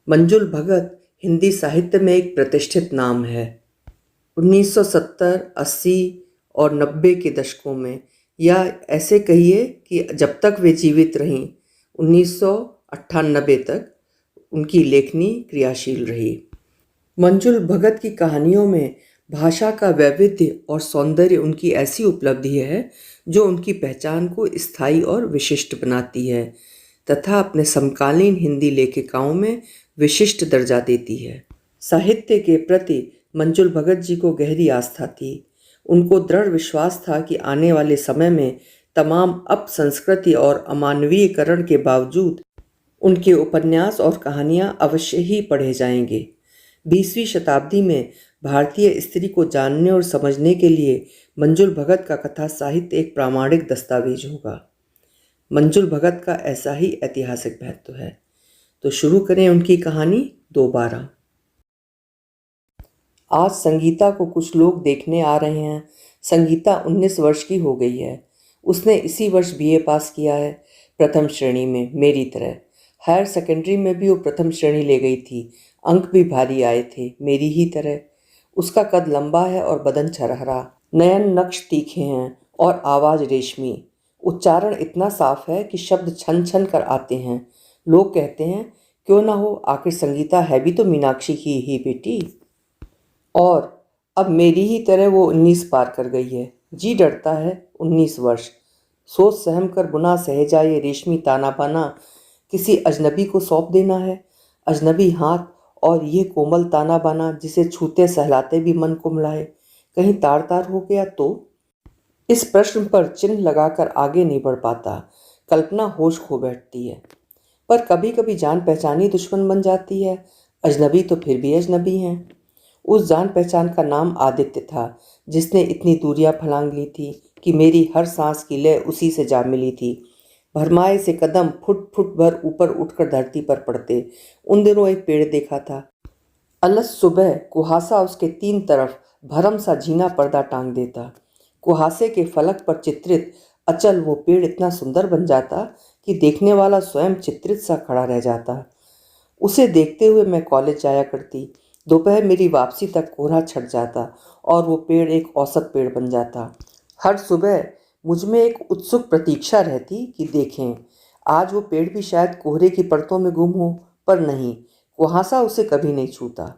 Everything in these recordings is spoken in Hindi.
मंजुल भगत हिंदी साहित्य में एक प्रतिष्ठित नाम है। 1970, 80 और 90 के दशकों में, या ऐसे कहिए कि जब तक वे जीवित रहीं, 1998 तक उनकी लेखनी क्रियाशील रही। मंजुल भगत की कहानियों में भाषा का वैविध्य और सौंदर्य उनकी ऐसी उपलब्धि है जो उनकी पहचान को स्थायी और विशिष्ट बनाती है तथा अपने समकालीन हिंदी लेखिकाओं में विशिष्ट दर्जा देती है। साहित्य के प्रति मंजुल भगत जी को गहरी आस्था थी। उनको दृढ़ विश्वास था कि आने वाले समय में तमाम अपसंस्कृति और अमानवीयकरण के बावजूद उनके उपन्यास और कहानियां अवश्य ही पढ़े जाएंगे। 20वीं शताब्दी में भारतीय स्त्री को जानने और समझने के लिए मंजुल भगत का कथा साहित्य एक प्रामाणिक दस्तावेज होगा। मंजुल भगत का ऐसा ही ऐतिहासिक महत्व है। तो शुरू करें उनकी कहानी दोबारा। आज संगीता को कुछ लोग देखने आ रहे हैं। संगीता 19 वर्ष की हो गई है। उसने इसी वर्ष बीए पास किया है, प्रथम श्रेणी में, मेरी तरह। हायर सेकेंडरी में भी वो प्रथम श्रेणी ले गई थी। अंक भी भारी आए थे, मेरी ही तरह। उसका कद लंबा है और बदन छरहरा। नयन नक्श तीखे हैं और आवाज़ रेशमी। उच्चारण इतना साफ है कि शब्द छन छन कर आते हैं। लोग कहते हैं, क्यों ना हो, आखिर संगीता है भी तो मीनाक्षी की ही बेटी। और अब मेरी ही तरह वो 19 पार कर गई है। जी डरता है, 19 वर्ष। सोच सहम कर गुनाह सहे जा ये रेशमी ताना बाना किसी अजनबी को सौंप देना है। अजनबी हाथ और ये कोमल ताना बाना जिसे छूते सहलाते भी मन को मिलाए, कहीं तार तार हो गया तो? इस प्रश्न पर चिन्ह लगाकर आगे नहीं बढ़ पाता। कल्पना होश खो बैठती है। पर कभी कभी जान पहचानी दुश्मन बन जाती है। अजनबी तो फिर भी अजनबी हैं। उस जान पहचान का नाम आदित्य था, जिसने इतनी दूरियां फलांग ली थी कि मेरी हर सांस की लय उसी से जा मिली थी। भरमाए से कदम फुट फुट भर ऊपर उठकर धरती पर पड़ते। उन दिनों एक पेड़ देखा था। अलस सुबह कुहासा उसके 3 तरफ भरम सा झीना पर्दा टांग देता। कुहासे के फलक पर चित्रित अचल वो पेड़ इतना सुंदर बन जाता कि देखने वाला स्वयं चित्रित सा खड़ा रह जाता। उसे देखते हुए मैं कॉलेज जाया करती। दोपहर मेरी वापसी तक कोहरा छट जाता और वो पेड़ एक औसत पेड़ बन जाता। हर सुबह मुझ में एक उत्सुक प्रतीक्षा रहती कि देखें, आज वो पेड़ भी शायद कोहरे की परतों में गुम हो, पर नहीं, कुहासा उसे कभी नहीं छूता।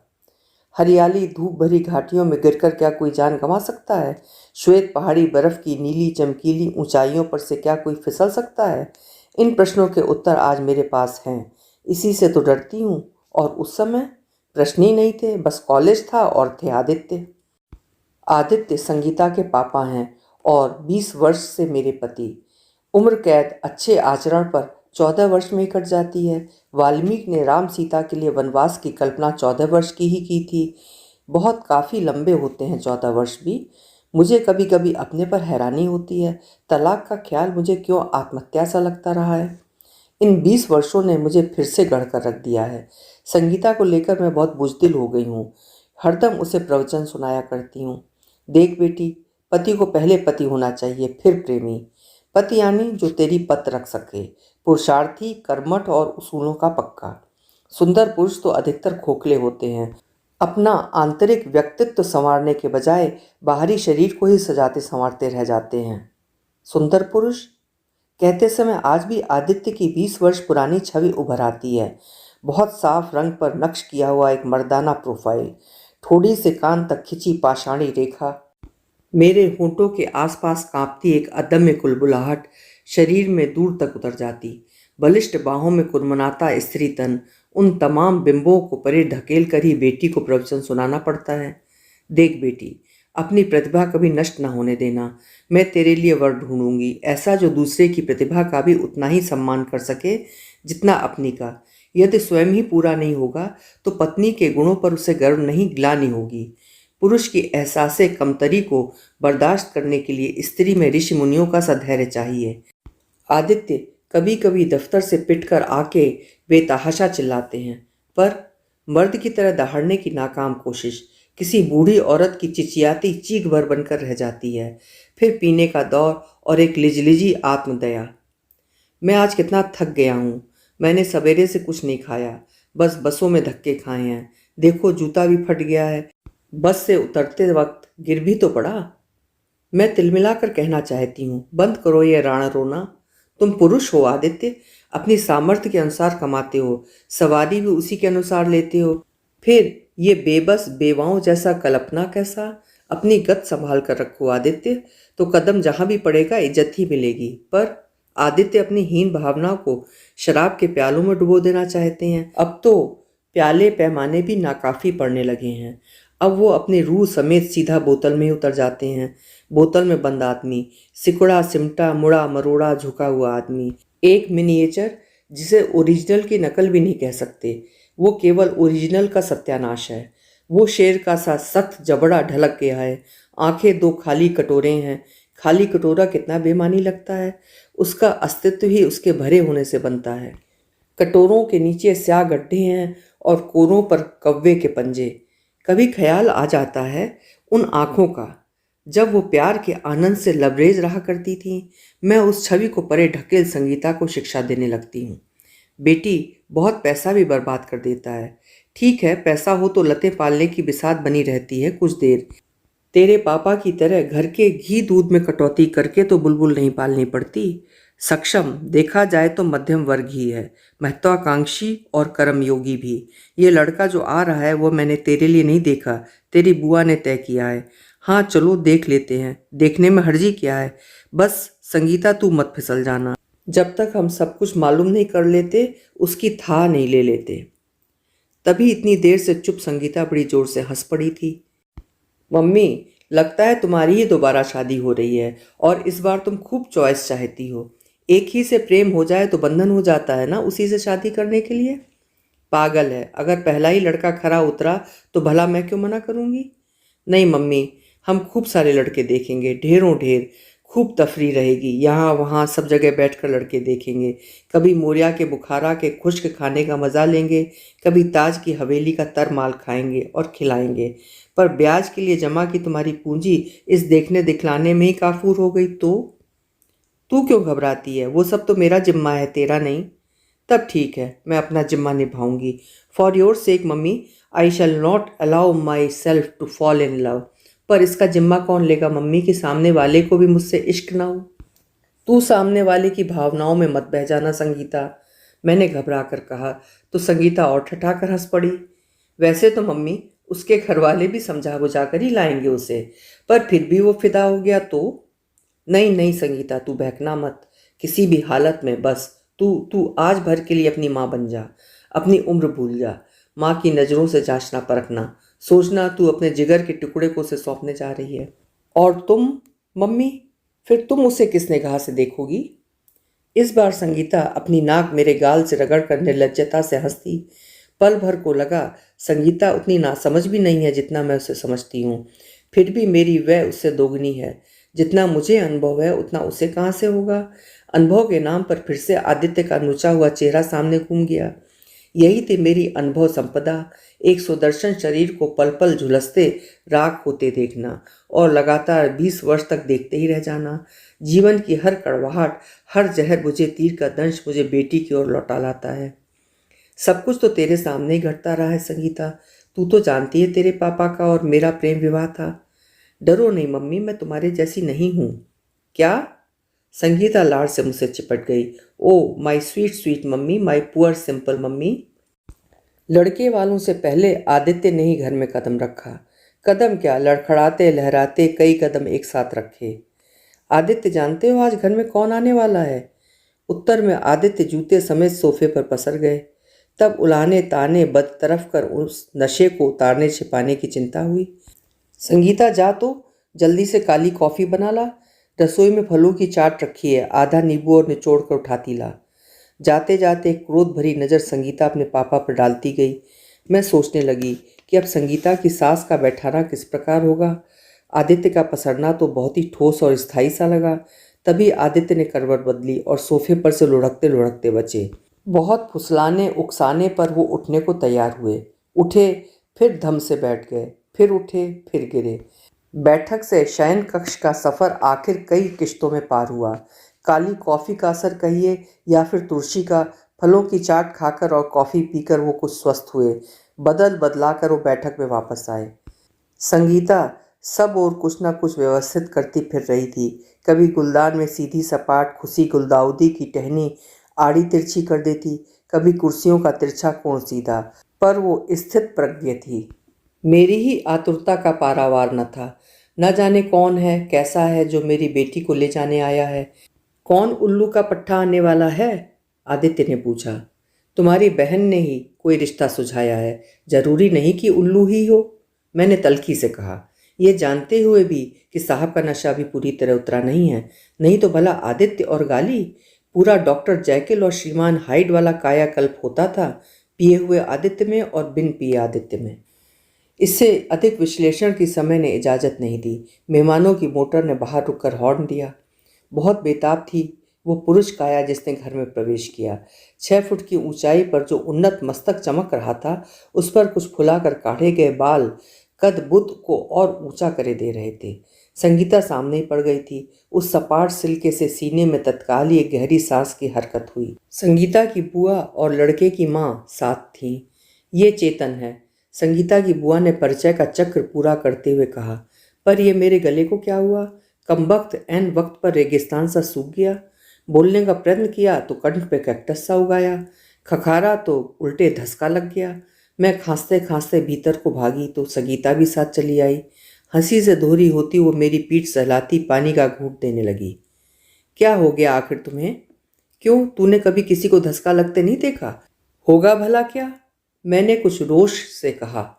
हरियाली धूप भरी घाटियों में गिरकर क्या कोई जान गंवा सकता है? श्वेत पहाड़ी बर्फ की नीली चमकीली ऊंचाइयों पर से क्या कोई फिसल सकता है? इन प्रश्नों के उत्तर आज मेरे पास हैं। इसी से तो डरती हूँ। और उस समय प्रश्न ही नहीं थे, बस कॉलेज था और थे आदित्य। आदित्य संगीता के पापा हैं और 20 वर्ष से मेरे पति। उम्र कैद अच्छे आचरण पर 14 वर्ष में ही कट जाती है। वाल्मीकि ने राम सीता के लिए वनवास की कल्पना 14 वर्ष की ही की थी। बहुत काफ़ी लंबे होते हैं 14 वर्ष भी। मुझे कभी कभी अपने पर हैरानी होती है। तलाक का ख्याल मुझे क्यों आत्महत्या सा लगता रहा है। इन 20 वर्षों ने मुझे फिर से गढ़ कर रख दिया है। संगीता को लेकर मैं बहुत बुज़दिल हो गई हूँ। हरदम उसे प्रवचन सुनाया करती हूँ। देख बेटी, पति को पहले पति होना चाहिए, फिर प्रेमी। पति यानी जो तेरी पत रख सके, पुरुषार्थी, कर्मठ और उसूलों का पक्का। सुंदर पुरुष तो अधिकतर खोखले होते हैं। अपना आंतरिक व्यक्तित्व संवारने के बजाय बाहरी शरीर को ही सजाते संवारते रह जाते हैं। सुंदर पुरुष कहते समय आज भी आदित्य की 20 वर्ष पुरानी छवि उभर आती है। बहुत साफ रंग पर नक्श किया हुआ एक मर्दाना प्रोफाइल, ठोड़ी से कान तक खिंची पाषाणी रेखा, मेरे होंठों के आसपास कांपती एक अदम्य कुलबुलाहट, शरीर में दूर तक उतर जाती। बलिष्ठ बाहों में कुनमुनाता स्त्री तन, उन तमाम बिंबों को परे ढकेल कर ही बेटी को प्रवचन सुनाना पड़ता है। देख बेटी, अपनी प्रतिभा कभी नष्ट न होने देना। मैं तेरे लिए वर ढूंढूंगी, ऐसा जो दूसरे की प्रतिभा का भी उतना ही सम्मान कर सके जितना अपनी का। यदि स्वयं ही पूरा नहीं होगा तो पत्नी के गुणों पर उसे गर्व नहीं, ग्लानि होगी। पुरुष की एहसासे कमतरी को बर्दाश्त करने के लिए स्त्री में ऋषि मुनियों का सा धैर्य चाहिए। आदित्य कभी कभी दफ्तर से पिटकर आके बेतहाशा चिल्लाते हैं, पर मर्द की तरह दहाड़ने की नाकाम कोशिश किसी बूढ़ी औरत की चिचियाती चीख भर बनकर रह जाती है। फिर पीने का दौर और एक लिजलिजी आत्मदया। मैं आज कितना थक गया हूँ। मैंने सवेरे से कुछ नहीं खाया। बस बसों में धक्के खाए हैं। देखो जूता भी फट गया है, बस से उतरते वक्त गिर भी तो पड़ा। मैं तिलमिलाकर कहना चाहती हूँ, बंद करो ये राण रोना। तुम पुरुष हो आदित्य, अपनी सामर्थ्य के अनुसार कमाते हो, सवारी भी उसी के अनुसार लेते हो। फिर ये बेबस बेवाओं जैसा कल्पना कैसा? अपनी गत संभाल कर रखो आदित्य, तो कदम जहां भी पड़ेगा इज्जत ही मिलेगी। पर आदित्य अपनी हीन भावनाओं को शराब के प्यालों में डुबो देना चाहते हैं। अब तो प्याले पैमाने भी नाकाफी पड़ने लगे हैं। अब वो अपनी रूह समेत सीधा बोतल में ही उतर जाते हैं। बोतल में बंद आदमी, सिकुड़ा सिमटा मुड़ा मरोड़ा झुका हुआ आदमी, एक मिनिएचर जिसे ओरिजिनल की नकल भी नहीं कह सकते। वो केवल ओरिजिनल का सत्यानाश है। वो शेर का सा सख्त जबड़ा ढलक गया है, आंखें दो खाली कटोरे हैं। खाली कटोरा कितना बेमानी लगता है, उसका अस्तित्व ही उसके भरे होने से बनता है। कटोरों के नीचे स्याह गड्ढे हैं और कोरों पर कौवे के पंजे। कभी ख्याल आ जाता है उन आँखों का, जब वो प्यार के आनंद से लबरेज रहा करती थीं। मैं उस छवि को परे ढकेल संगीता को शिक्षा देने लगती हूँ। बेटी, बहुत पैसा भी बर्बाद कर देता है। ठीक है, पैसा हो तो लतें पालने की बिसात बनी रहती है कुछ देर। तेरे पापा की तरह घर के घी दूध में कटौती करके तो बुलबुल नहीं पालनी पड़ती। सक्षम देखा जाए तो मध्यम वर्ग ही है, महत्वाकांक्षी और कर्मयोगी भी। ये लड़का जो आ रहा है वो मैंने तेरे लिए नहीं देखा, तेरी बुआ ने तय किया है। हाँ चलो देख लेते हैं, देखने में हर्जी क्या है। बस संगीता तू मत फिसल जाना, जब तक हम सब कुछ मालूम नहीं कर लेते उसकी था नहीं ले लेते। तभी इतनी देर से चुप संगीता बड़ी जोर से हंस पड़ी थी। मम्मी, लगता है तुम्हारी ही दोबारा शादी हो रही है और इस बार तुम खूब चॉइस चाहती हो। एक ही से प्रेम हो जाए तो बंधन हो जाता है ना उसी से शादी करने के लिए। पागल है, अगर पहला ही लड़का खरा उतरा तो भला मैं क्यों मना करूँगी। नहीं मम्मी, हम खूब सारे लड़के देखेंगे, ढेरों ढेर। खूब तफरी रहेगी, यहाँ वहाँ सब जगह बैठकर लड़के देखेंगे। कभी मोरिया के बुखारा के खुश्क खाने का मज़ा लेंगे, कभी ताज की हवेली का तर माल खाएंगे और खिलाएंगे। पर ब्याज के लिए जमा की तुम्हारी पूंजी इस देखने दिखलाने में ही काफूर हो गई तो तू क्यों घबराती है? वो सब तो मेरा जिम्मा है, तेरा नहीं। तब ठीक है, मैं अपना जिम्मा निभाऊंगी। For your sake mummy, I shall not allow myself to fall in love. पर इसका जिम्मा कौन लेगा मम्मी कि सामने वाले को भी मुझसे इश्क ना हो। तू सामने वाले की भावनाओं में मत बह जाना संगीता, मैंने घबरा कर कहा। तो संगीता और ठठाकर हंस पड़ी। वैसे तो मम्मी उसके घर वाले भी समझा बुझा कर ही लाएंगे उसे, पर फिर भी वो फिदा हो गया तो। नहीं नहीं संगीता, तू बहकना मत किसी भी हालत में। बस तू तू आज भर के लिए अपनी माँ बन जा, अपनी उम्र भूल जा। माँ की नज़रों से जांचना परखना, सोचना तू अपने जिगर के टुकड़े को उसे सौंपने जा रही है। और तुम मम्मी, फिर तुम उसे किस निगाह से देखोगी? इस बार संगीता अपनी नाक मेरे गाल से रगड़ कर निर्लज्जता से हंसती। पल भर को लगा संगीता उतनी नासमझ भी नहीं है जितना मैं उसे समझती हूँ। फिर भी मेरी वह उससे दोगुनी है। जितना मुझे अनुभव है उतना उसे कहाँ से होगा। अनुभव के नाम पर फिर से आदित्य का नुचा हुआ चेहरा सामने घूम गया। यही थी मेरी अनुभव संपदा, एक सुदर्शन शरीर को पल पल झुलसते राख होते देखना और लगातार 20 वर्ष तक देखते ही रह जाना। जीवन की हर कड़वाहट, हर जहर बुझे तीर का दंश मुझे बेटी की ओर लौटा लाता है। सब कुछ तो तेरे सामने ही घटता रहा है संगीता। तू तो जानती है तेरे पापा का और मेरा प्रेम विवाह था। डरो नहीं मम्मी, मैं तुम्हारे जैसी नहीं हूँ। क्या? संगीता लाड़ से मुझसे चिपट गई। Oh my sweet sweet mummy, my poor simple mummy. लड़के वालों से पहले आदित्य ने ही घर में कदम रखा। कदम क्या, लड़खड़ाते लहराते कई कदम एक साथ रखे। आदित्य, जानते हो आज घर में कौन आने वाला है? उत्तर में आदित्य जूते समेत सोफे पर पसर गए। तब उलाने ताने बदतरफ कर उस नशे को उतारने छिपाने की चिंता हुई। संगीता जा तो जल्दी से काली कॉफ़ी बना ला। रसोई में फलों की चाट रखी है, आधा नींबू और निचोड़ कर उठाती ला। जाते जाते क्रोध भरी नज़र संगीता अपने पापा पर डालती गई। मैं सोचने लगी कि अब संगीता की सास का बैठाना किस प्रकार होगा। आदित्य का पसरना तो बहुत ही ठोस और स्थायी सा लगा। तभी आदित्य ने करवट बदली और सोफे पर से लुढ़कते लुढ़कते बचे। बहुत फुसलाने उकसाने पर वो उठने को तैयार हुए। उठे, फिर धम से बैठ गए, फिर उठे, फिर गिरे। बैठक से शयन कक्ष का सफ़र आखिर कई किश्तों में पार हुआ। काली कॉफ़ी का असर कहिए या फिर तुलसी का फलों की चाट खाकर और कॉफ़ी पीकर वो कुछ स्वस्थ हुए। बदलाकर वो बैठक में वापस आए। संगीता सब और कुछ ना कुछ व्यवस्थित करती फिर रही थी। कभी गुलदान में सीधी सपाट खुशी गुलदाउदी की टहनी आड़ी तिरछी कर देती, कभी कुर्सियों का तिरछा कोण सीधा। पर वो स्थित प्रज्ञ थी। मेरी ही आतुरता का पारावार न था। न जाने कौन है, कैसा है जो मेरी बेटी को ले जाने आया है। कौन उल्लू का पट्टा आने वाला है? आदित्य ने पूछा। तुम्हारी बहन ने ही कोई रिश्ता सुझाया है, जरूरी नहीं कि उल्लू ही हो, मैंने तल्खी से कहा, ये जानते हुए भी कि साहब का नशा भी पूरी तरह उतरा नहीं है। नहीं तो भला आदित्य और गाली, पूरा डॉक्टर जैकिल और श्रीमान हाइड वाला कायाकल्प होता था, पिए हुए आदित्य में और बिन पिए आदित्य में। इससे अधिक विश्लेषण की समय ने इजाज़त नहीं दी। मेहमानों की मोटर ने बाहर रुककर हॉर्न दिया। बहुत बेताब थी वो पुरुष काया जिसने घर में प्रवेश किया। 6 फुट की ऊंचाई पर जो उन्नत मस्तक चमक रहा था, उस पर कुछ फुलाकर काढ़े गए बाल कद बुद्ध को और ऊंचा करे दे रहे थे। संगीता सामने ही पड़ गई थी। उस सपाट सिल्के से सीने में तत्काल ही एक गहरी सांस की हरकत हुई। संगीता की बुआ और लड़के की माँ साथ थीं। ये चेतन है, संगीता की बुआ ने परिचय का चक्र पूरा करते हुए कहा। पर यह मेरे गले को क्या हुआ? कमबख्त ऐन वक्त पर रेगिस्तान सा सूख गया। बोलने का प्रयत्न किया तो कंठ पे कैक्टस सा उगाया। खखारा तो उल्टे धसका लग गया। मैं खांसते खांसते भीतर को भागी तो संगीता भी साथ चली आई। हंसी से दोहरी होती वो मेरी पीठ सहलाती पानी का घूंट देने लगी। क्या हो गया आखिर तुम्हें? क्यों, तूने कभी किसी को धसका लगते नहीं देखा? होगा भला क्या? मैंने कुछ रोष से कहा।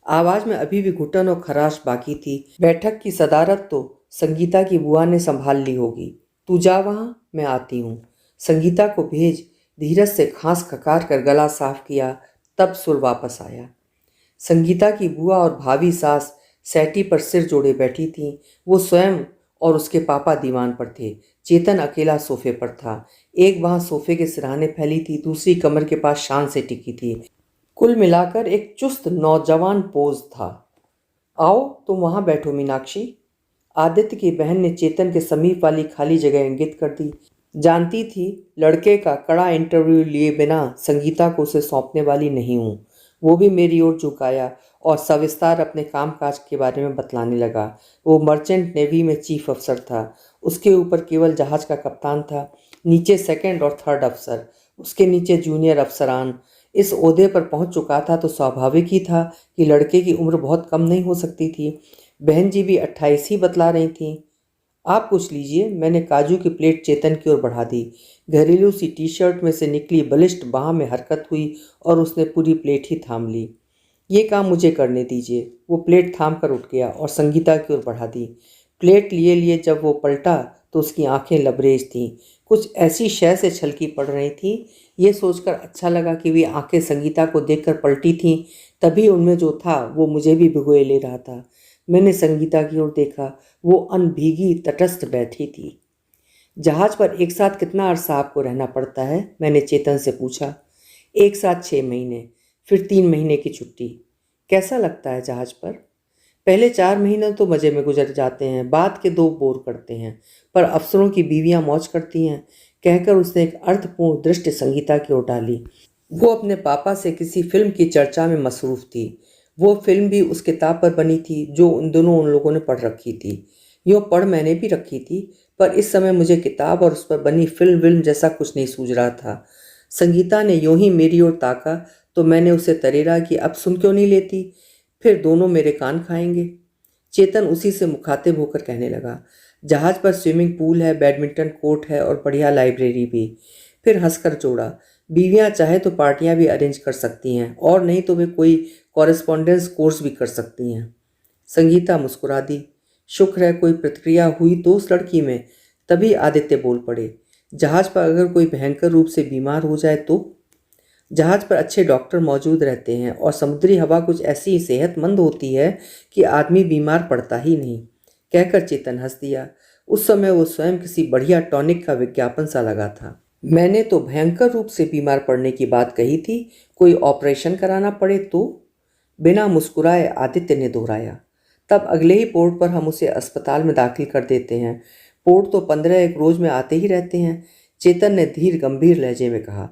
आवाज में अभी भी घुटन और खराश बाकी थी। बैठक की सदारत तो संगीता की बुआ ने संभाल ली होगी। तू जा वहां, मैं आती हूँ। संगीता को भेज। धीरज से खांस खकार कर गला साफ किया, तब सुर वापस आया। संगीता की बुआ और भाभी सास सैटी पर सिर जोड़े बैठी थीं। वो स्वयं और उसके पापा दीवान पर थे। चेतन अकेला सोफे पर था। एक बांह सोफे के सिरहाने फैली थी, दूसरी कमर के पास शान से टिकी थी। कुल मिलाकर एक चुस्त नौजवान पोज था। आओ तुम वहां बैठो मीनाक्षी। आदित्य की बहन ने चेतन के समीप वाली खाली जगह इंगित कर दी। जानती थी लड़के का कड़ा इंटरव्यू लिए बिना संगीता को उसे सौंपने वाली नहीं हूँ। वो भी मेरी ओर झुकाया और सविस्तार अपने कामकाज के बारे में बतलाने लगा। वो मर्चेंट नेवी में चीफ अफसर था। उसके ऊपर केवल जहाज का कप्तान था, नीचे सेकंड और थर्ड अफसर, उसके नीचे जूनियर अफसरान। इस ओहदे पर पहुंच चुका था तो स्वाभाविक ही था कि लड़के की उम्र बहुत कम नहीं हो सकती थी। बहन जी भी 28 ही बतला रही थीं। आप कुछ लीजिए, मैंने काजू की प्लेट चेतन की ओर बढ़ा दी। घरेलू सी टी शर्ट में से निकली बलिष्ठ बाह में हरकत हुई और उसने पूरी प्लेट ही थाम ली। ये काम मुझे करने दीजिए। वो प्लेट थाम कर उठ गया और संगीता की ओर बढ़ा दी। प्लेट लिए लिए जब वो पलटा तो उसकी आंखें लबरेज थीं, कुछ ऐसी शय से छलकी पड़ रही थीं। ये सोचकर अच्छा लगा कि वे आंखें संगीता को देखकर पलटी थीं, तभी उनमें जो था वो मुझे भी भिगोए ले रहा था। मैंने संगीता की ओर देखा। वो अनभीगी तटस्थ बैठी थी। जहाज पर एक साथ कितना अरसा आपको रहना पड़ता है? मैंने चेतन से पूछा। एक साथ 6 महीने, फिर 3 महीने की छुट्टी। कैसा लगता है जहाज पर? पहले 4 महीने तो मज़े में गुजर जाते हैं, बाद के 2 बोर करते हैं, पर अफसरों की बीवियां मौज करती हैं, कहकर उसने एक अर्थपूर्ण दृष्टि संगीता की ओर डाली। वो अपने पापा से किसी फिल्म की चर्चा में मसरूफ थी। वो फिल्म भी उस किताब पर बनी थी जो उन लोगों ने पढ़ रखी थी। यूँ पढ़ मैंने भी रखी थी, पर इस समय मुझे किताब और उस पर बनी फिल्म विल्म जैसा कुछ नहीं सूझ रहा था। संगीता ने यूं ही मेरी ओर ताका तो मैंने उसे तरेरा कि अब सुन क्यों नहीं लेती, फिर दोनों मेरे कान खाएंगे। चेतन उसी से मुखातिब होकर कहने लगा। जहाज पर स्विमिंग पूल है, बैडमिंटन कोर्ट है और बढ़िया लाइब्रेरी भी। फिर हंसकर जोड़ा, बीवियां चाहे तो पार्टियां भी अरेंज कर सकती हैं, और नहीं तो वे कोई कॉरेस्पॉन्डेंस कोर्स भी कर सकती हैं। संगीता मुस्कुरा दी। शुक्र है कोई प्रतिक्रिया हुई तो उस लड़की में। तभी आदित्य बोल पड़े। जहाज पर अगर कोई भयंकर रूप से बीमार हो जाए तो? जहाज पर अच्छे डॉक्टर मौजूद रहते हैं और समुद्री हवा कुछ ऐसी सेहतमंद होती है कि आदमी बीमार पड़ता ही नहीं, कहकर चेतन हंस दिया। उस समय वो स्वयं किसी बढ़िया टॉनिक का विज्ञापन सा लगा था। मैंने तो भयंकर रूप से बीमार पड़ने की बात कही थी, कोई ऑपरेशन कराना पड़े तो? बिना मुस्कुराए आदित्य ने दोहराया। तब अगले ही पोर्ट पर हम उसे अस्पताल में दाखिल कर देते हैं। पोर्ट तो 15 एक रोज में आते ही रहते हैं, चेतन ने धीर गंभीर लहजे में कहा।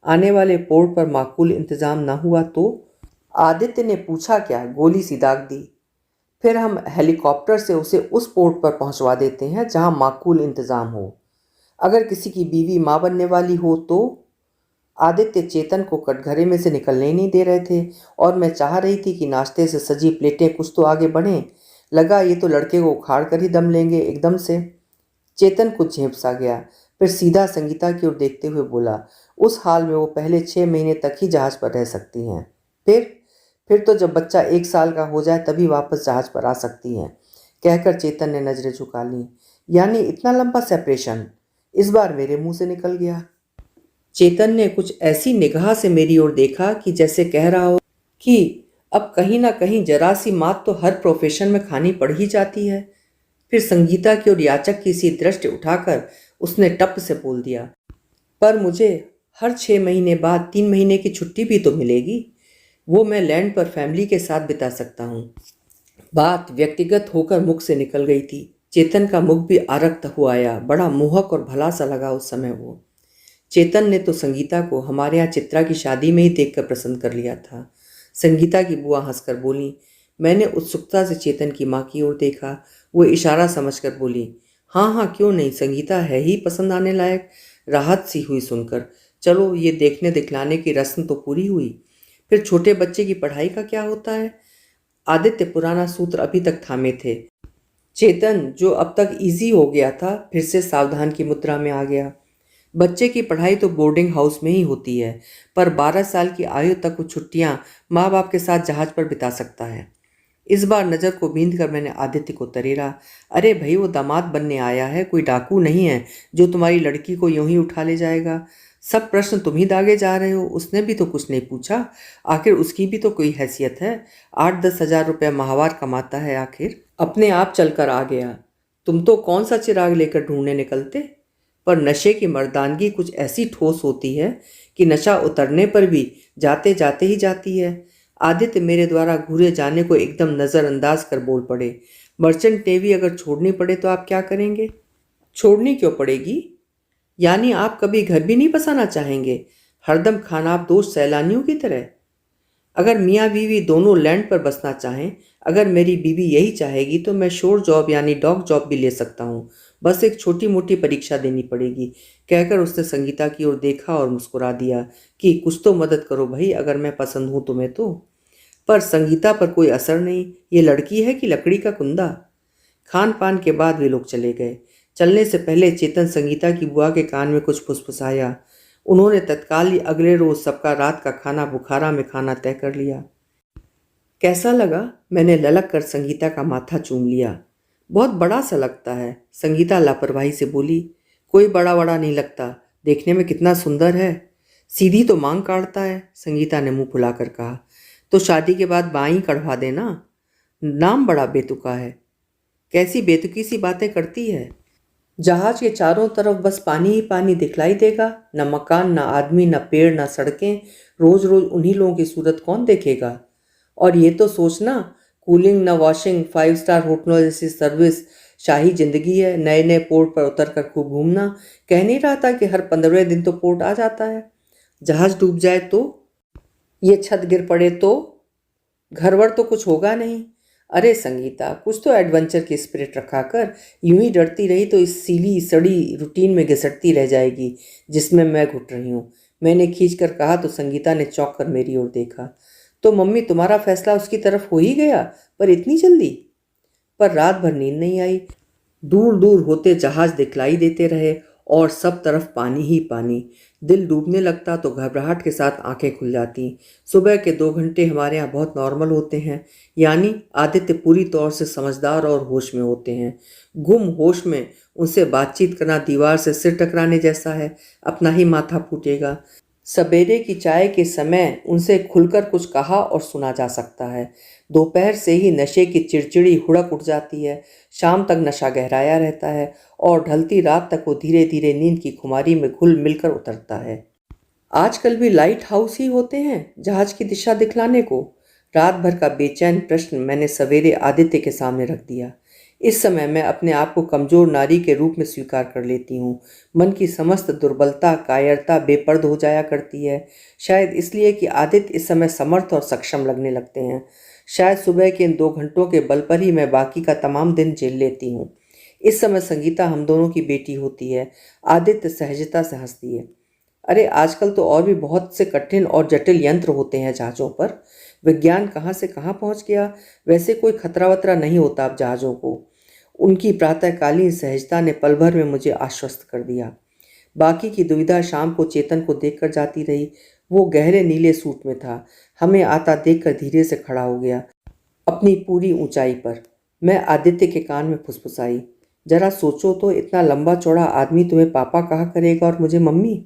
आने वाले पोर्ट पर माकूल इंतज़ाम ना हुआ तो? आदित्य ने पूछा क्या, गोली सी दाग दी। फिर हम हेलीकॉप्टर से उसे उस पोर्ट पर पहुंचवा देते हैं जहां माकूल इंतज़ाम हो। अगर किसी की बीवी माँ बनने वाली हो तो? आदित्य चेतन को कटघरे में से निकलने ही नहीं दे रहे थे और मैं चाह रही थी कि नाश्ते से सजी प्लेटें कुछ तो आगे बढ़ें। लगा ये तो लड़के को उखाड़ कर ही दम लेंगे एकदम से। चेतन कुछ झेंप सा गया, फिर सीधा संगीता की ओर देखते हुए बोला, उस हाल में वो पहले 6 महीने तक ही जहाज पर रह सकती हैं। फिर तो जब बच्चा 1 साल का हो जाए तभी वापस जहाज पर आ सकती हैं, कहकर चेतन ने नजरें झुका लीं। यानी इतना लंबा सेपरेशन? इस बार मेरे मुंह से निकल गया। चेतन ने कुछ ऐसी निगाह से मेरी ओर देखा कि जैसे कह रहा हो कि अब कहीं ना कहीं जरा सी मात तो हर प्रोफेशन में खानी पड़ ही जाती है। फिर संगीता की ओर याचक की सी दृष्टि उठाकर उसने टप से बोल दिया, पर मुझे हर 6 महीने बाद 3 महीने की छुट्टी भी तो मिलेगी। वो मैं लैंड पर फैमिली के साथ बिता सकता हूँ। बात व्यक्तिगत होकर मुख से निकल गई थी। चेतन का मुख भी आरक्त हुआ आया, बड़ा मोहक और भला सा लगा उस समय वो। चेतन ने तो संगीता को हमारे यहाँ चित्रा की शादी में ही देखकर पसंद कर लिया था। संगीता की बुआ हंसकर बोली। मैंने उत्सुकता से चेतन की माँ की ओर देखा। वो इशारा समझकर बोली, हाँ हाँ क्यों नहीं, संगीता है ही पसंद आने लायक। राहत सी हुई सुनकर। चलो ये देखने दिखलाने की रस्म तो पूरी हुई। फिर छोटे बच्चे की पढ़ाई का क्या होता है? आदित्य पुराना सूत्र अभी तक थामे थे। चेतन जो अब तक इजी हो गया था फिर से सावधान की मुद्रा में आ गया। बच्चे की पढ़ाई तो बोर्डिंग हाउस में ही होती है, पर 12 साल की आयु तक वो छुट्टियां माँ बाप के साथ जहाज पर बिता सकता है। इस बार नज़र को बींध कर मैंने आदित्य को तरेरा। अरे भाई वो दामाद बनने आया है, कोई डाकू नहीं है जो तुम्हारी लड़की को यूं ही उठा ले जाएगा। सब प्रश्न तुम ही दागे जा रहे हो, उसने भी तो कुछ नहीं पूछा। आखिर उसकी भी तो कोई हैसियत है। 8-10 हज़ार रुपये माहवार कमाता है, आखिर अपने आप चलकर आ गया। तुम तो कौन सा चिराग लेकर ढूंढने निकलते। पर नशे की मर्दानगी कुछ ऐसी ठोस होती है कि नशा उतरने पर भी जाते जाते ही जाती है। आदित्य मेरे द्वारा घूरे जाने को एकदम नज़रअंदाज कर बोल पड़े। मर्चेंट नेवी अगर छोड़नी पड़े तो आप क्या करेंगे? छोड़नी क्यों पड़ेगी? यानी आप कभी घर भी नहीं बसाना चाहेंगे? हरदम खानाबदोश दोस्त सैलानियों की तरह? अगर मियाँ बीवी दोनों लैंड पर बसना चाहें, अगर मेरी बीवी यही चाहेगी तो मैं शोर जॉब यानी डॉग जॉब भी ले सकता हूँ। बस एक छोटी मोटी परीक्षा देनी पड़ेगी, कहकर उसने संगीता की ओर देखा और मुस्कुरा दिया कि कुछ तो मदद करो भाई, अगर मैं पसंद हूँ तुम्हें तो। पर संगीता पर कोई असर नहीं। ये लड़की है कि लकड़ी का कुंदा। खान पान के बाद वे लोग चले गए। चलने से पहले चेतन संगीता की बुआ के कान में कुछ फुसफुसाया। उन्होंने तत्काल ही अगले रोज सबका रात का खाना बुखारा में खाना तय कर लिया। कैसा लगा? मैंने ललक कर संगीता का माथा चूम लिया। बहुत बड़ा सा लगता है, संगीता लापरवाही से बोली। कोई बड़ा बड़ा नहीं लगता, देखने में कितना सुंदर है। सीधी तो मांग काटता है, संगीता ने मुंह फुलाकर कहा। तो शादी के बाद बाई कढ़वा देना। नाम बड़ा बेतुका है। कैसी बेतुकी सी बातें करती है। जहाज के चारों तरफ बस पानी ही पानी दिखलाई देगा, न मकान, न आदमी, न पेड़, न सड़कें। रोज रोज उन्हीं लोगों की सूरत कौन देखेगा? और ये तो सोचना, कूलिंग न वॉशिंग, 5 स्टार होटलों जैसी सर्विस, शाही जिंदगी है। नए नए पोर्ट पर उतर कर खूब घूमना। कह नहीं रहा था कि हर 15वें दिन तो पोर्ट आ जाता है। जहाज डूब जाए तो? ये छत गिर पड़े तो? घरवर तो कुछ होगा नहीं। अरे संगीता, कुछ तो एडवेंचर की स्पिरिट रखा कर। यूं ही डरती रही तो इस सीली सड़ी रूटीन में घिसटती रह जाएगी जिसमें मैं घुट रही हूँ। मैंने खींच कर कहा तो संगीता ने चौंक कर मेरी ओर देखा। तो मम्मी तुम्हारा फैसला उसकी तरफ हो ही गया, पर इतनी जल्दी? पर रात भर नींद नहीं आई। दूर दूर होते जहाज दिखलाई देते रहे और सब तरफ पानी ही पानी। दिल डूबने लगता तो घबराहट के साथ आंखें खुल जाती। सुबह के 2 घंटे हमारे यहाँ बहुत नॉर्मल होते हैं, यानी आदित्य पूरी तौर से समझदार और होश में होते हैं। गुम होश में उनसे बातचीत करना दीवार से सिर टकराने जैसा है, अपना ही माथा फूटेगा। सवेरे की चाय के समय उनसे खुलकर कुछ कहा और सुना जा सकता है। दोपहर से ही नशे की चिड़चिड़ी हुड़क उठ जाती है। शाम तक नशा गहराया रहता है और ढलती रात तक वो धीरे धीरे नींद की खुमारी में घुल मिलकर उतरता है। आजकल भी लाइट हाउस ही होते हैं जहाज की दिशा दिखलाने को। रात भर का बेचैन प्रश्न मैंने सवेरे आदित्य के सामने रख दिया। इस समय मैं अपने आप को कमजोर नारी के रूप में स्वीकार कर लेती हूँ। मन की समस्त दुर्बलता, कायरता बेपर्द हो जाया करती है। शायद इसलिए कि आदित्य इस समय समर्थ और सक्षम लगने लगते हैं। शायद सुबह के इन 2 घंटों के बल पर ही मैं बाकी का तमाम दिन झेल लेती हूँ। इस समय संगीता हम दोनों की बेटी होती है। आदित्य सहजता से हंसती है। अरे आजकल तो और भी बहुत से कठिन और जटिल यंत्र होते हैं जहाज़ों पर। विज्ञान कहाँ से कहाँ पहुँच गया। वैसे कोई खतरा वतरा नहीं होता अब जहाज़ों को। उनकी प्रातःकालीन सहजता ने पल भर में मुझे आश्वस्त कर दिया। बाकी की दुविधा शाम को चेतन को देखकर जाती रही। वो गहरे नीले सूट में था। हमें आता देखकर धीरे से खड़ा हो गया, अपनी पूरी ऊंचाई पर। मैं आदित्य के कान में फुसफुसाई, जरा सोचो तो, इतना लंबा चौड़ा आदमी तुम्हें पापा कहा करेगा और मुझे मम्मी।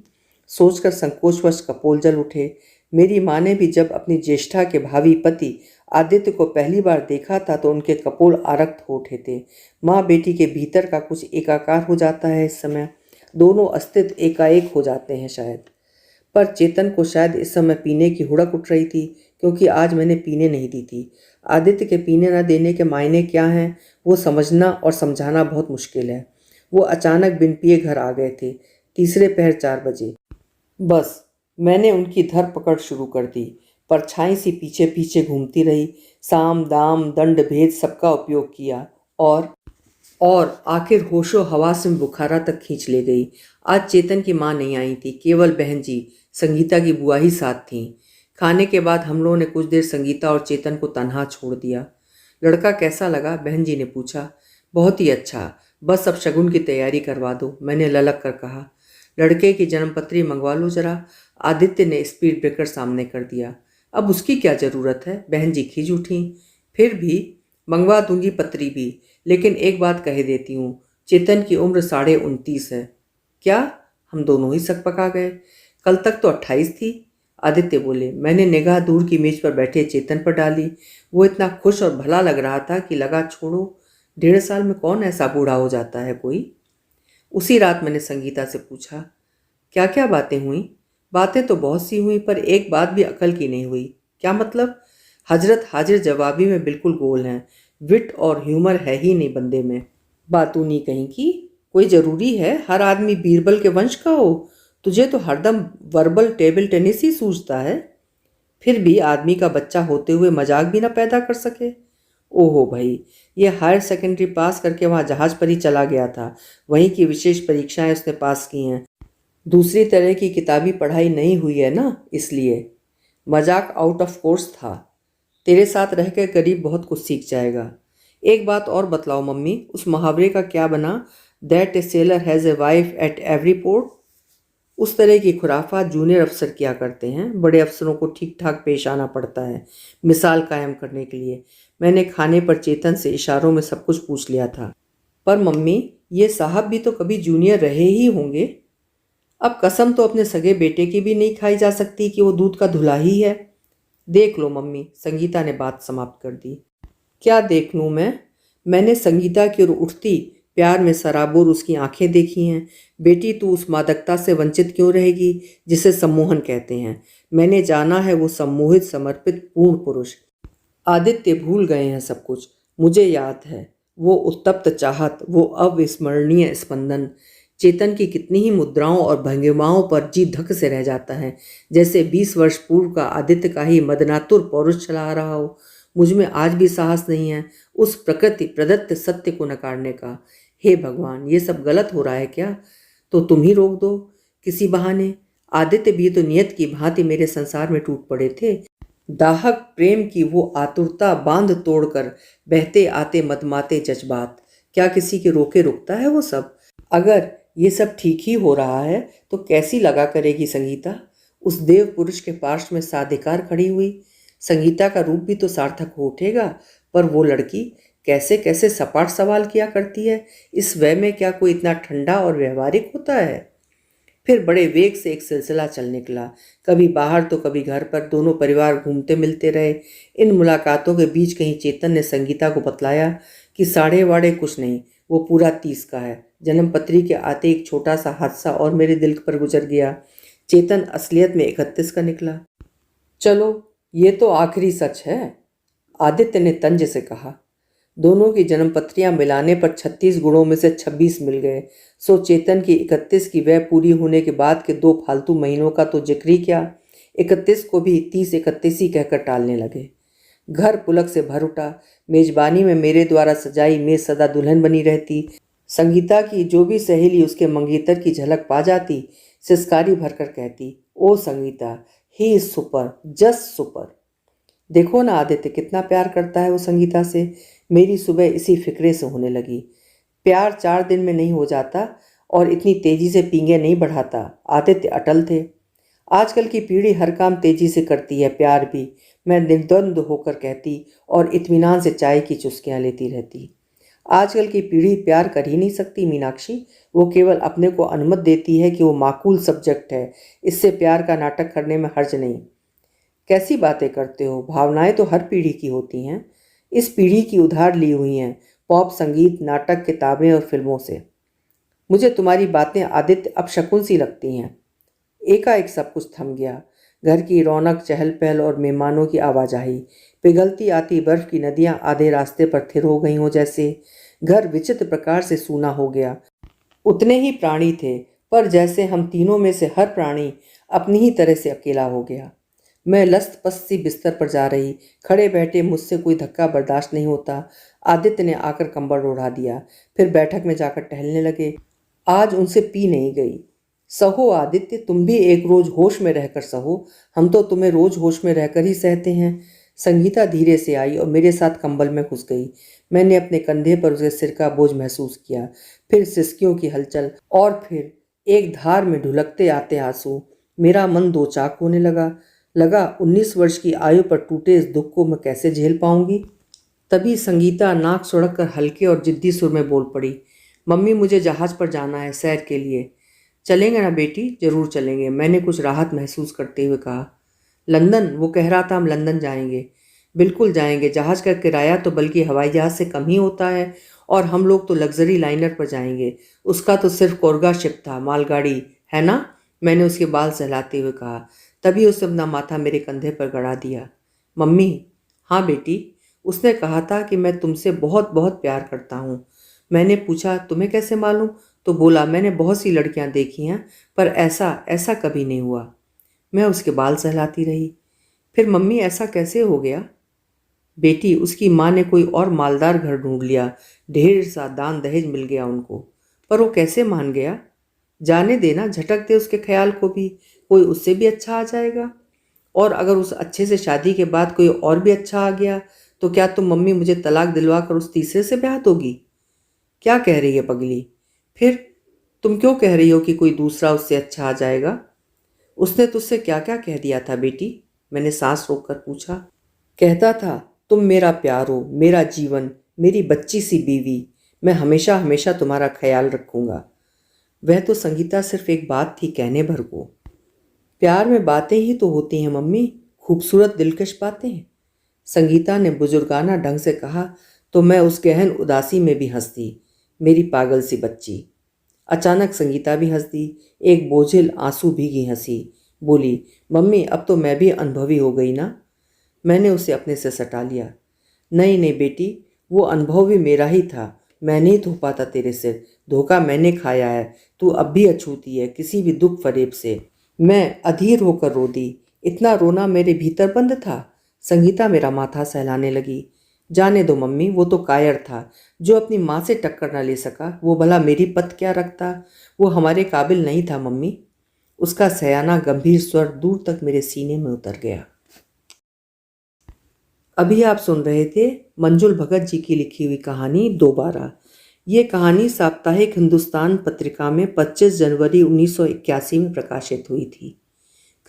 सोचकर संकोचवश कपोल जल उठे। मेरी माँ ने भी जब अपनी ज्येष्ठा के भावी पति आदित्य को पहली बार देखा था तो उनके कपोल आरक्त हो उठे थे। माँ बेटी के भीतर का कुछ एकाकार हो जाता है इस समय। दोनों अस्तित्व एकाएक हो जाते हैं शायद। पर चेतन को शायद इस समय पीने की हुड़क उठ रही थी, क्योंकि आज मैंने पीने नहीं दी थी। आदित्य के पीने न देने के मायने क्या हैं वो समझना और समझाना बहुत मुश्किल है। वो अचानक बिन पिए घर आ गए थे, तीसरे पहर 4 बजे। बस मैंने उनकी धरपकड़ शुरू कर दी। परछाई सी पीछे पीछे घूमती रही। साम दाम दंड भेद सबका उपयोग किया और आखिर होशो हवास में बुखारा तक खींच ले गई। आज चेतन की माँ नहीं आई थी, केवल बहन जी संगीता की बुआ ही साथ थीं। खाने के बाद हम लोगों ने कुछ देर संगीता और चेतन को तन्हा छोड़ दिया। लड़का कैसा लगा, बहन जी ने पूछा। बहुत ही अच्छा, बस अब शगुन की तैयारी करवा दो, मैंने ललक कर कहा। लड़के की जन्मपत्री मंगवा लो जरा, आदित्य ने स्पीड ब्रेकर सामने कर दिया। अब उसकी क्या ज़रूरत है, बहन जी खींच उठी। फिर भी मंगवा दूंगी पत्री भी, लेकिन एक बात कह देती हूँ, चेतन की उम्र 29.5 है। क्या? हम दोनों ही सकपका गए। कल तक तो 28 थी, आदित्य बोले। मैंने निगाह दूर की मेज पर बैठे चेतन पर डाली। वो इतना खुश और भला लग रहा था कि लगा छोड़ो, 1.5 साल में कौन ऐसा बूढ़ा हो जाता है कोई। उसी रात मैंने संगीता से पूछा, क्या क्या बातें हुई? बातें तो बहुत सी हुई, पर एक बात भी अकल की नहीं हुई। क्या मतलब? हजरत हाजिर जवाबी में बिल्कुल गोल हैं। विट और ह्यूमर है ही नहीं बंदे में। बातूनी कहीं की। कोई ज़रूरी है हर आदमी बीरबल के वंश का हो? तुझे तो हरदम वर्बल टेबल टेनिस ही सूझता है। फिर भी आदमी का बच्चा होते हुए मजाक भी ना पैदा कर सके। ओहो भाई, ये हायर सेकेंडरी पास करके वहाँ जहाज़ पर ही चला गया था। वहीं की विशेष परीक्षाएं उसने पास की हैं। दूसरी तरह की किताबी पढ़ाई नहीं हुई है ना, इसलिए। मजाक आउट ऑफ कोर्स था। तेरे साथ रहकर गरीब बहुत कुछ सीख जाएगा। एक बात और बतलाओ मम्मी, उस मुहावरे का क्या बना, that A seller has a wife at every port? उस तरह की खुराफात जूनियर अफसर किया करते हैं। बड़े अफसरों को ठीक ठाक पेश आना पड़ता है मिसाल कायम करने के लिए। मैंने खाने पर चेतन से इशारों में सब कुछ पूछ लिया था। पर मम्मी, ये साहब भी तो कभी जूनियर रहे ही होंगे। अब कसम तो अपने सगे बेटे की भी नहीं खाई जा सकती कि वो दूध का धुला ही है। देख लो मम्मी, संगीता ने बात समाप्त कर दी। क्या देख लूँ मैं? मैंने संगीता की ओर उठती प्यार में सराबोर उसकी आंखें देखी हैं। बेटी, तू उस मादकता से वंचित क्यों रहेगी जिसे सम्मोहन कहते हैं? मैंने जाना है वो सम्मोहित समर्पित पूर्ण पुरुष। आदित्य भूल गए हैं सब कुछ। मुझे याद है वो उत्तप्त चाहत, वो अविस्मरणीय स्पंदन। चेतन की कितनी ही मुद्राओं और भंगिमाओं पर जी धक से रह जाता है, जैसे 20 वर्ष पूर्व का आदित्य का ही मदनातुर पौरुष चला आ रहा हो। मुझ में आज भी साहस नहीं है उस प्रकृति प्रदत्त सत्य को नकारने का। हे भगवान, ये सब गलत हो रहा है क्या? तो तुम ही रोक दो किसी बहाने। आदित्य भी तो नियत की भांति मेरे संसार में टूट पड़े थे। दाहक प्रेम की वो आतुरता बांध तोड़कर बहते आते मदमाते जज्बात, क्या किसी के रोके रुकता है वो सब? अगर ये सब ठीक ही हो रहा है तो कैसी लगा करेगी संगीता उस देव पुरुष के पार्श्व में साधिकार खड़ी हुई। संगीता का रूप भी तो सार्थक हो उठेगा। पर वो लड़की कैसे कैसे सपाट सवाल किया करती है। इस वय में क्या कोई इतना ठंडा और व्यवहारिक होता है? फिर बड़े वेग से एक सिलसिला चल निकला। कभी बाहर तो कभी घर पर, दोनों परिवार घूमते मिलते रहे। इन मुलाकातों के बीच कहीं चेतन ने संगीता को बतलाया कि साढ़े वाढ़े कुछ नहीं, वो पूरा 30 का है। जन्मपत्री के आते एक छोटा सा हादसा और मेरे दिल पर गुजर गया। चेतन असलियत में 31 का निकला। चलो, ये तो आखिरी सच है, आदित्य ने तंज से कहा। दोनों की जन्मपत्रियां मिलाने पर 36 गुणों में से 26 मिल गए। सो चेतन की 31 की वह पूरी होने के बाद के 2 फालतू महीनों का तो जिक्र ही क्या। 31 को भी 30 31 ही कहकर टालने लगे। घर पुलक से भर उठा। मेजबानी में मेरे द्वारा सजाई मेज सदा दुल्हन बनी रहती। संगीता की जो भी सहेली उसके मंगेतर की झलक पा जाती, सिसकारी भरकर कहती, oh Sangeeta, he is super, just super. देखो ना आदित्य, कितना प्यार करता है वो संगीता से। मेरी सुबह इसी फिक्रे से होने लगी। प्यार 4 दिन में नहीं हो जाता और इतनी तेजी से पींगे नहीं बढ़ाता। आदित्य अटल थे। आजकल की पीढ़ी हर काम तेजी से करती है, प्यार भी, मैं निर्द्वंद होकर कहती और इत्मीनान से चाय की चुस्कियां लेती रहती। आजकल की पीढ़ी प्यार कर ही नहीं सकती मीनाक्षी। वो केवल अपने को अनुमति देती है कि वो माकूल सब्जेक्ट है, इससे प्यार का नाटक करने में हर्ज नहीं। कैसी बातें करते हो, भावनाएं तो हर पीढ़ी की होती हैं। इस पीढ़ी की उधार ली हुई हैं, पॉप संगीत, नाटक, किताबें और फिल्मों से। मुझे तुम्हारी बातें आदित्य अपशकुन सी लगती हैं। एकाएक सब कुछ थम गया। घर की रौनक, चहल पहल और मेहमानों की आवाजाही, पिघलती आती बर्फ की नदियां आधे रास्ते पर थिर हो गई हों जैसे। घर विचित्र प्रकार से सूना हो गया। उतने ही प्राणी थे, पर जैसे हम तीनों में से हर प्राणी अपनी ही तरह से अकेला हो गया। मैं लस्त पस्त सी बिस्तर पर जा रही। खड़े बैठे मुझसे कोई धक्का बर्दाश्त नहीं होता। आदित्य ने आकर कंबल ओढ़ा दिया। फिर बैठक में जाकर टहलने लगे। आज उनसे पी नहीं गई। सहो आदित्य, तुम भी एक रोज होश में रहकर सहो। हम तो तुम्हें रोज होश में रहकर ही सहते हैं। संगीता धीरे से आई और मेरे साथ कंबल में घुस गई। मैंने अपने कंधे पर उसके सिर का बोझ महसूस किया, फिर सिसकियों की हलचल और फिर एक धार में ढुलकते आते आंसू। मेरा मन दो चाक होने लगा 19 वर्ष की आयु पर टूटे इस दुख को मैं कैसे झेल पाऊंगी। तभी संगीता नाक सुड़क कर हल्के और जिद्दी सुर में बोल पड़ी, मम्मी मुझे जहाज पर जाना है सैर के लिए। चलेंगे ना बेटी? जरूर चलेंगे, मैंने कुछ राहत महसूस करते हुए कहा। लंदन? वो कह रहा था हम लंदन जाएंगे। बिल्कुल जाएंगे, जहाज का किराया तो बल्कि हवाई जहाज से कम ही होता है, और हम लोग तो लग्जरी लाइनर पर जाएंगे। उसका तो सिर्फ कोरगा शिप था, मालगाड़ी है ना? मैंने उसके बाल सहलाते हुए कहा। तभी उसने अपना माथा मेरे कंधे पर गड़ा दिया। मम्मी। हाँ बेटी। उसने कहा था कि मैं तुमसे बहुत बहुत प्यार करता हूँ। मैंने पूछा तुम्हें कैसे मालूम? तो बोला मैंने बहुत सी लड़कियां देखी हैं, पर ऐसा ऐसा कभी नहीं हुआ। मैं उसके बाल सहलाती रही। फिर मम्मी ऐसा कैसे हो गया? बेटी, उसकी माँ ने कोई और मालदार घर ढूंढ लिया, ढेर सा दान दहेज मिल गया उनको। पर वो कैसे मान गया? जाने देना, झटक दे उसके ख्याल को भी, कोई उससे भी अच्छा आ जाएगा। और अगर उस अच्छे से शादी के बाद कोई और भी अच्छा आ गया, तो क्या तुम मम्मी मुझे तलाक दिलवा कर उस तीसरे से ब्याह दोगी? क्या कह रही है पगली? फिर तुम क्यों कह रही हो कि कोई दूसरा उससे अच्छा आ जाएगा? उसने तुझसे क्या क्या कह दिया था बेटी? मैंने सांस रोककर पूछा। कहता था तुम मेरा प्यार हो, मेरा जीवन, मेरी बच्ची सी बीवी, मैं हमेशा हमेशा तुम्हारा ख्याल रखूंगा। वह तो संगीता सिर्फ एक बात थी कहने भर को। प्यार में बातें ही तो होती हैं मम्मी, खूबसूरत दिलकश बातें। संगीता ने बुजुर्गाना ढंग से कहा तो मैं उस गहन उदासी में भी हंस दी। मेरी पागल सी बच्ची। अचानक संगीता भी हंस दी, एक बोझिल आंसू भीगी हंसी। बोली, मम्मी अब तो मैं भी अनुभवी हो गई ना? मैंने उसे अपने से सटा लिया। नहीं नहीं बेटी, वो अनुभव भी मेरा ही था। मैं नहीं धो पाता तेरे सिर, धोखा मैंने खाया है। तू अब भी अछूती है किसी भी दुख फरेब से। मैं अधीर होकर रो दी। इतना रोना मेरे भीतर बंद था। संगीता मेरा माथा सहलाने लगी। जाने दो मम्मी, वो तो कायर था जो अपनी माँ से टक्कर न ले सका। वो भला मेरी पत क्या रखता? वो हमारे काबिल नहीं था मम्मी। उसका सयाना गंभीर स्वर दूर तक मेरे सीने में उतर गया। अभी आप सुन रहे थे मंजुल भगत जी की लिखी हुई कहानी दोबारा। ये कहानी साप्ताहिक हिंदुस्तान पत्रिका में 25 जनवरी 1981 में प्रकाशित हुई थी।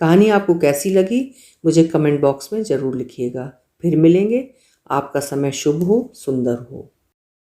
कहानी आपको कैसी लगी मुझे कमेंट बॉक्स में ज़रूर लिखिएगा। फिर मिलेंगे। आपका समय शुभ हो, सुंदर हो।